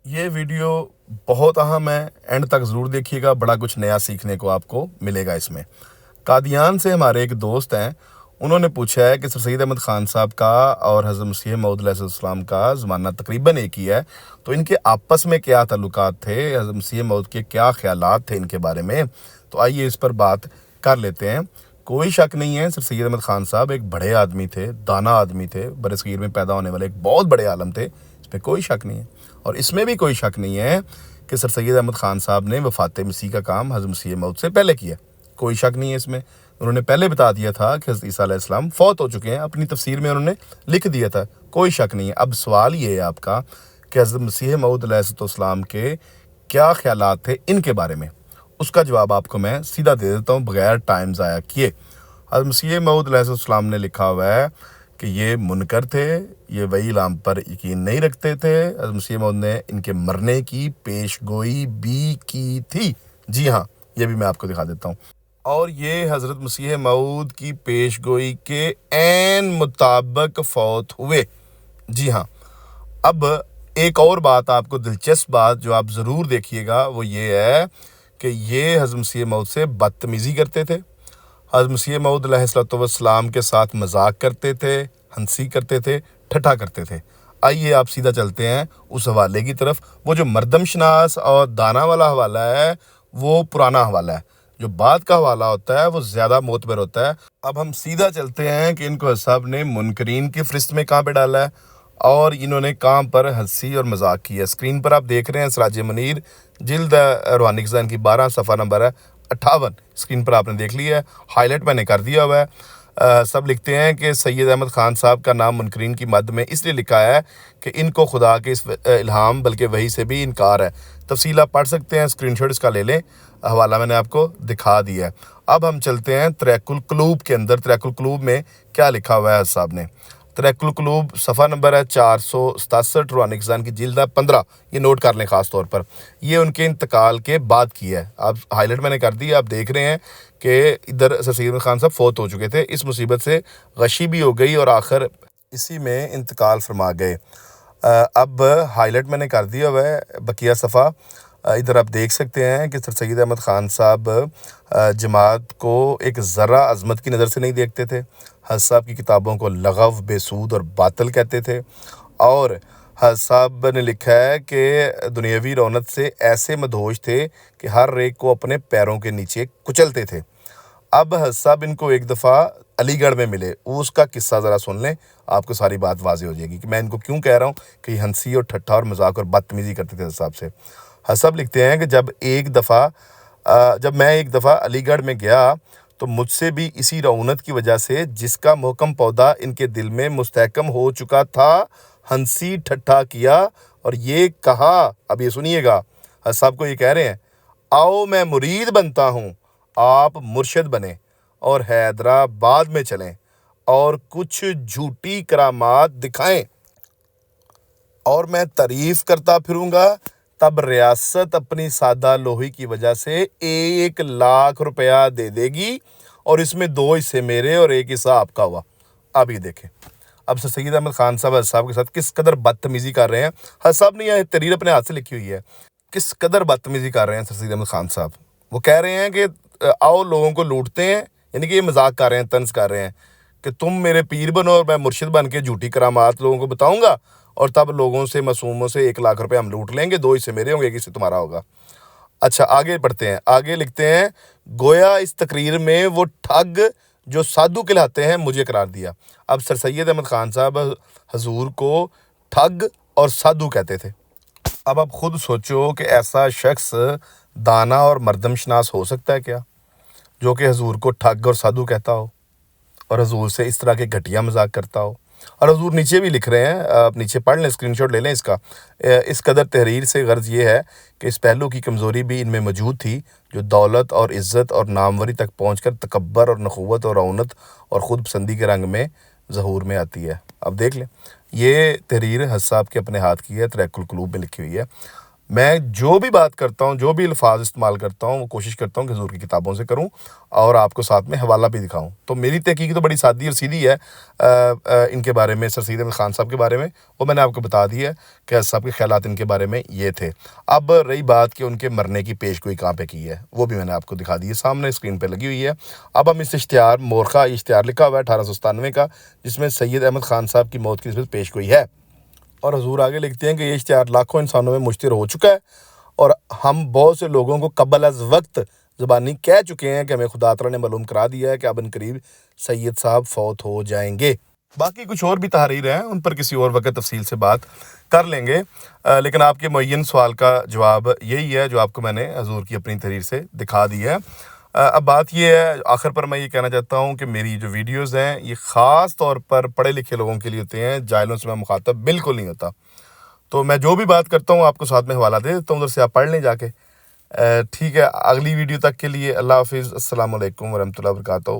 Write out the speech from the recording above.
یہ ویڈیو بہت اہم ہے، اینڈ تک ضرور دیکھیے گا، بڑا کچھ نیا سیکھنے کو آپ کو ملے گا اس میں۔ قادیان سے ہمارے ایک دوست ہیں، انہوں نے پوچھا ہے کہ سر سید احمد خان صاحب کا اور حضرت مسیح موعود علیہ السلام کا زمانہ تقریباً ایک ہی ہے، تو ان کے آپس میں کیا تعلقات تھے، حضرت مسیح موعود کے کیا خیالات تھے ان کے بارے میں؟ تو آئیے اس پر بات کر لیتے ہیں۔ کوئی شک نہیں ہے، سر سید احمد خان صاحب ایک بڑے آدمی تھے، دانا آدمی تھے، برصغیر میں پیدا ہونے والے ایک بہت بڑے عالم تھے، اس میں کوئی شک نہیں ہے۔ اور اس میں بھی کوئی شک نہیں ہے کہ سر سید احمد خان صاحب نے وفات مسیح کا کام حضرت مسیح موعود سے پہلے کیا، کوئی شک نہیں ہے اس میں۔ انہوں نے پہلے بتا دیا تھا کہ حضرت عیسیٰ علیہ السلام فوت ہو چکے ہیں، اپنی تفسیر میں انہوں نے لکھ دیا تھا، کوئی شک نہیں ہے۔ اب سوال یہ ہے آپ کا کہ حضرت مسیح موعود علیہ السلام کے کیا خیالات تھے ان کے بارے میں، اس کا جواب آپ کو میں سیدھا دے دیتا ہوں بغیر ٹائم ضائع کیے۔ حضرت مسیح موعود علیہ السلام نے لکھا ہوا ہے کہ یہ منکر تھے، یہ وحی الہام پر یقین نہیں رکھتے تھے۔ حضرت مسیح موعود نے ان کے مرنے کی پیش گوئی بھی کی تھی، جی ہاں، یہ بھی میں آپ کو دکھا دیتا ہوں۔ اور یہ حضرت مسیح موعود کی پیش گوئی کے عین مطابق فوت ہوئے، جی ہاں۔ اب ایک اور بات، آپ کو دلچسپ بات جو آپ ضرور دیکھیے گا وہ یہ ہے کہ یہ حضرت مسیح موعود سے بدتمیزی کرتے تھے، حضرت مسیح موعود علیہ السلام کے ساتھ مذاق کرتے تھے، ہنسی کرتے تھے، ٹھٹھا کرتے تھے۔ آئیے آپ سیدھا چلتے ہیں اس حوالے کی طرف۔ وہ جو مردم شناس اور دانا والا حوالہ ہے وہ پرانا حوالہ ہے، جو بعد کا حوالہ ہوتا ہے وہ زیادہ معتبر ہوتا ہے۔ اب ہم سیدھا چلتے ہیں کہ ان کو صاحب نے منکرین کی فہرست میں کہاں پہ ڈالا ہے اور انہوں نے کہاں پر ہنسی اور مذاق کیا۔ اسکرین پر آپ دیکھ رہے ہیں سراج منیر، جلد روحانی خزان کی 12، صفحہ نمبر ہے 58، اسکرین پر آپ نے دیکھ لیا ہے، ہائی لائٹ میں نے کر دیا ہوا ہے۔ سب لکھتے ہیں کہ سید احمد خان صاحب کا نام منکرین کی مد میں اس لیے لکھا ہے کہ ان کو خدا کے اس الہام بلکہ وحی سے بھی انکار ہے۔ تفصیل آپ پڑھ سکتے ہیں، اسکرین شاٹ اس کا لے لیں، حوالہ میں نے آپ کو دکھا دیا ہے۔ اب ہم چلتے ہیں طریق القلوب کے اندر۔ طریق القلوب میں کیا لکھا ہوا ہے صاحب نے؟ طریق القلوب صفحہ نمبر ہے 467، روحانی خزان کی جلد ہے 15، یہ نوٹ کر لیں خاص طور پر، یہ ان کے انتقال کے بعد کی ہے۔ آپ ہائی لائٹ میں نے کر دی، آپ دیکھ رہے ہیں کہ ادھر سر سید خان صاحب فوت ہو چکے تھے، اس مصیبت سے غشی بھی ہو گئی اور آخر اسی میں انتقال فرما گئے۔ اب ہائی لائٹ میں نے کر دیا ہوا ہے بقیہ صفحہ، ادھر آپ دیکھ سکتے ہیں کہ سر سید احمد خان صاحب جماعت کو ایک ذرہ عظمت کی نظر سے نہیں دیکھتے تھے، حضرت صاحب کی کتابوں کو لغو، بے سود اور باطل کہتے تھے، اور حضرت صاحب نے لکھا ہے کہ دنیاوی رونق سے ایسے مدہوش تھے کہ ہر ایک کو اپنے پیروں کے نیچے کچلتے تھے۔ اب حضرت صاحب ان کو ایک دفعہ علی گڑھ میں ملے، اس کا قصہ ذرا سن لیں، آپ کو ساری بات واضح ہو جائے گی کہ میں ان کو کیوں کہہ رہا ہوں کہ یہ ہنسی اور ٹھٹھا اور مذاق اور بدتمیزی کرتے تھے حضرت صاحب سے۔ حضرت صاحب لکھتے ہیں کہ جب میں ایک دفعہ علی گڑھ میں گیا تو مجھ سے بھی اسی رعونت کی وجہ سے جس کا محکم پودا ان کے دل میں مستحکم ہو چکا تھا، ہنسی ٹھٹھا کیا اور یہ کہا، اب یہ سنیے گا، حضرت صاحب کو یہ کہہ رہے ہیں، آؤ میں مرید بنتا ہوں، آپ مرشد بنیں اور حیدرآباد میں چلیں اور کچھ جھوٹی کرامات دکھائیں اور میں تعریف کرتا پھروں گا، تب ریاست اپنی سادہ لوہی کی وجہ سے 1,00,000 روپیہ دے دے گی اور اس میں 2 حصے میرے اور 1 حصہ آپ کا ہوا۔ اب یہ دیکھیں، اب سر سید احمد خان صاحب حضرت صاحب کے ساتھ کس قدر بدتمیزی کر رہے ہیں۔ حضرت صاحب نے یہ تحریر اپنے ہاتھ سے لکھی ہوئی ہے، کس قدر بدتمیزی کر رہے ہیں سر سید احمد خان صاحب۔ وہ کہہ رہے ہیں کہ آؤ لوگوں کو لوٹتے ہیں، یعنی کہ یہ مذاق کر رہے ہیں، طنز کر رہے ہیں کہ تم میرے پیر بنو اور میں مرشد بن کے جھوٹی کرامات لوگوں کو بتاؤں گا اور تب لوگوں سے معصوموں سے 1,00,000 روپے ہم لوٹ لیں گے، 2 حصے میرے ہوں گے، 1 حصے تمہارا ہوگا۔ اچھا آگے پڑھتے ہیں، آگے لکھتے ہیں، گویا اس تقریر میں وہ ٹھگ جو سادھو کہلاتے ہیں مجھے قرار دیا۔ اب سر سید احمد خان صاحب حضور کو ٹھگ اور سادھو کہتے تھے۔ اب آپ خود سوچو کہ ایسا شخص دانا اور مردم شناس ہو سکتا ہے کیا، جو کہ حضور کو ٹھگ اور سادھو کہتا ہو اور حضور سے اس طرح کے گھٹیا مذاق کرتا ہو؟ اور حضور نیچے بھی لکھ رہے ہیں، آپ نیچے پڑھ لیں، اسکرین شاٹ لے لیں اس کا۔ اس قدر تحریر سے غرض یہ ہے کہ اس پہلو کی کمزوری بھی ان میں موجود تھی جو دولت اور عزت اور ناموری تک پہنچ کر تکبر اور نخوت اور رعونت اور خود پسندی کے رنگ میں ظہور میں آتی ہے۔ اب دیکھ لیں، یہ تحریر حضرت صاحب کے اپنے ہاتھ کی ہے، طریق القلوب میں لکھی ہوئی ہے۔ میں جو بھی بات کرتا ہوں، جو بھی الفاظ استعمال کرتا ہوں، وہ کوشش کرتا ہوں کہ حضور کی کتابوں سے کروں اور آپ کو ساتھ میں حوالہ بھی دکھاؤں. تو میری تحقیق تو بڑی سادی اور سیدھی ہے ان کے بارے میں، سر سید احمد خان صاحب کے بارے میں. وہ میں نے آپ کو بتا دی ہے کہ صاحب کے خیالات ان کے بارے میں یہ تھے. اب رہی بات کہ ان کے مرنے کی پیش گوئی کہاں پہ کی ہے، وہ بھی میں نے آپ کو دکھا دی ہے، سامنے اسکرین پہ لگی ہوئی ہے. اب ہم اس اشتہار مورخہ اشتہار لکھا ہوا ہے 1897 کا، جس میں سید احمد خان صاحب کی موت کی نسبت پیش گوئی ہے. اور حضور آگے لکھتے ہیں کہ یہ اشتہار لاکھوں انسانوں میں مشتہر ہو چکا ہے اور ہم بہت سے لوگوں کو قبل از وقت زبانی کہہ چکے ہیں کہ ہمیں خدا تعالیٰ نے معلوم کرا دیا ہے کہ اب ان قریب سید صاحب فوت ہو جائیں گے. باقی کچھ اور بھی تحریر ہیں، ان پر کسی اور وقت تفصیل سے بات کر لیں گے. لیکن آپ کے معین سوال کا جواب یہی ہے جو آپ کو میں نے حضور کی اپنی تحریر سے دکھا دی ہے. اب بات یہ ہے، آخر پر میں یہ کہنا چاہتا ہوں کہ میری جو ویڈیوز ہیں یہ خاص طور پر پڑھے لکھے لوگوں کے لیے ہوتے ہیں، جاہلوں سے میں مخاطب بالکل نہیں ہوتا. تو میں جو بھی بات کرتا ہوں آپ کو ساتھ میں حوالہ دے دیتا ہوں، ادھر سے آپ پڑھ لیں جا کے. ٹھیک ہے، اگلی ویڈیو تک کے لیے اللہ حافظ. السلام علیکم ورحمۃ اللہ وبرکاتہ.